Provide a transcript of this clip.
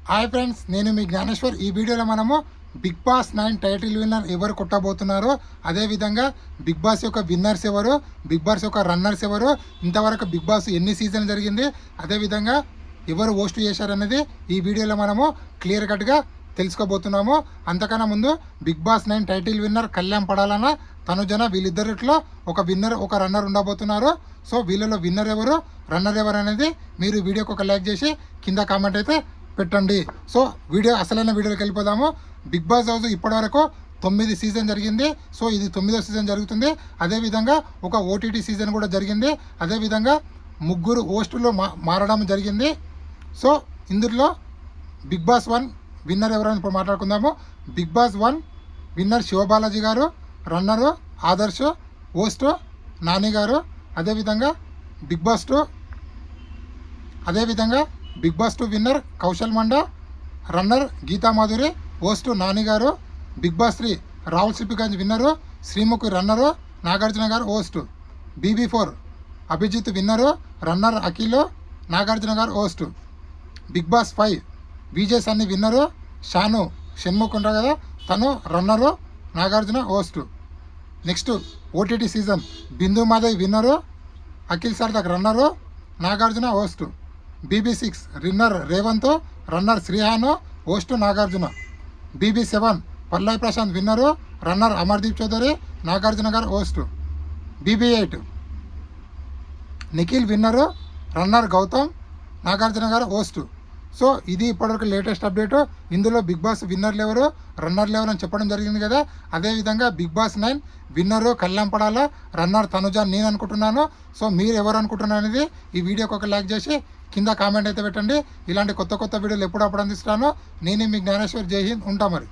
Hi friends, నేను మీ జ్ఞానేశ్వర్. ఈ వీడియోలో మనము బిగ్ బాస్ 9 టైటిల్ విన్నర్ ఎవరు కొట్టబోతున్నారో, అదేవిధంగా బిగ్ బాస్ యొక్క విన్నర్స్ ఎవరు, బిగ్ బాస్ యొక్క రన్నర్స్ ఎవరు, ఇంతవరకు బిగ్ బాస్ ఎన్ని సీజన్ జరిగింది, అదేవిధంగా ఎవరు హోస్ట్ చేశారనేది ఈ వీడియోలో మనము క్లియర్ కట్గా తెలుసుకోబోతున్నాము. అంతకన్నా ముందు big boss 9 title winner Kalyan పడాలన్న తనుజన వీళ్ళిద్దరిలో ఒక విన్నర్ ఒక రన్నర్ ఉండబోతున్నారు. సో వీళ్ళలో విన్నర్ ఎవరు రన్నర్ ఎవరు అనేది మీరు వీడియోకి ఒక లైక్ చేసి కింద కామెంట్ అయితే పెట్టండి. సో అసలైన వీడియోకి వెళ్ళిపోదాము. బిగ్ బాస్ హౌస్ ఇప్పటివరకు 9 సీజన్ జరిగింది. సో ఇది 9వ సీజన్ జరుగుతుంది. అదేవిధంగా ఒక ఓటీటీ సీజన్ కూడా జరిగింది. అదేవిధంగా ముగ్గురు హోస్టులు మారడం జరిగింది. సో ఇందులో బిగ్ బాస్ 1 విన్నర్ ఎవరైనా ఇప్పుడు మాట్లాడుకుందాము. బిగ్ బాస్ 1 విన్నర్ శివబాలాజీ గారు, రన్నరు ఆదర్శ్, హోస్ట్ నాని గారు. అదేవిధంగా big boss 2 winner Kaushal Manda, runner Geetha Madhuri, host Nani garu. Big boss 3 Rahul Sipligunj winner, Sreemukhi runner, Nagarjuna garu host. BB4 Abhijeet winner, runner Akhil, Nagarjuna garu host. Big boss 5 Vijay Sunny winner, Shannu Shanmukh ఉంటారు కదా తను runner, Nagarjuna host. Next OTT season Bindu Madhav winner, Akhil Sarthak runner, Nagarjuna host. BB6 winner Revanth, runner Srihan, host Nagarjuna. BB7 Pallavi Prashanth విన్నరు, runner Amardeep Chowdary, Nagarjuna garu host. BB8 Nikhil విన్నరు, runner Gautam, Nagarjuna garu host. So ఇది ఇప్పటివరకు latest update. ఇందులో big boss విన్నర్లు ఎవరు రన్నర్లు ఎవరు అని చెప్పడం జరిగింది కదా. అదేవిధంగా బిగ్ బాస్ 9 విన్నరు కళ్యాణ్ పడాల, రన్నర్ తనుజ నేను అనుకుంటున్నాను. సో మీరు ఎవరు అనుకుంటున్నారు అనేది ఈ వీడియోకి ఒక లైక్ చేసి కింద కామెంట్ అయితే పెట్టండి. ఇలాంటి కొత్త వీడియోలు ఎప్పుడప్పుడు అందిస్తాను. నేనే మీ జ్ఞానేశ్వర్. జై హింద్. ఉంటా మరి.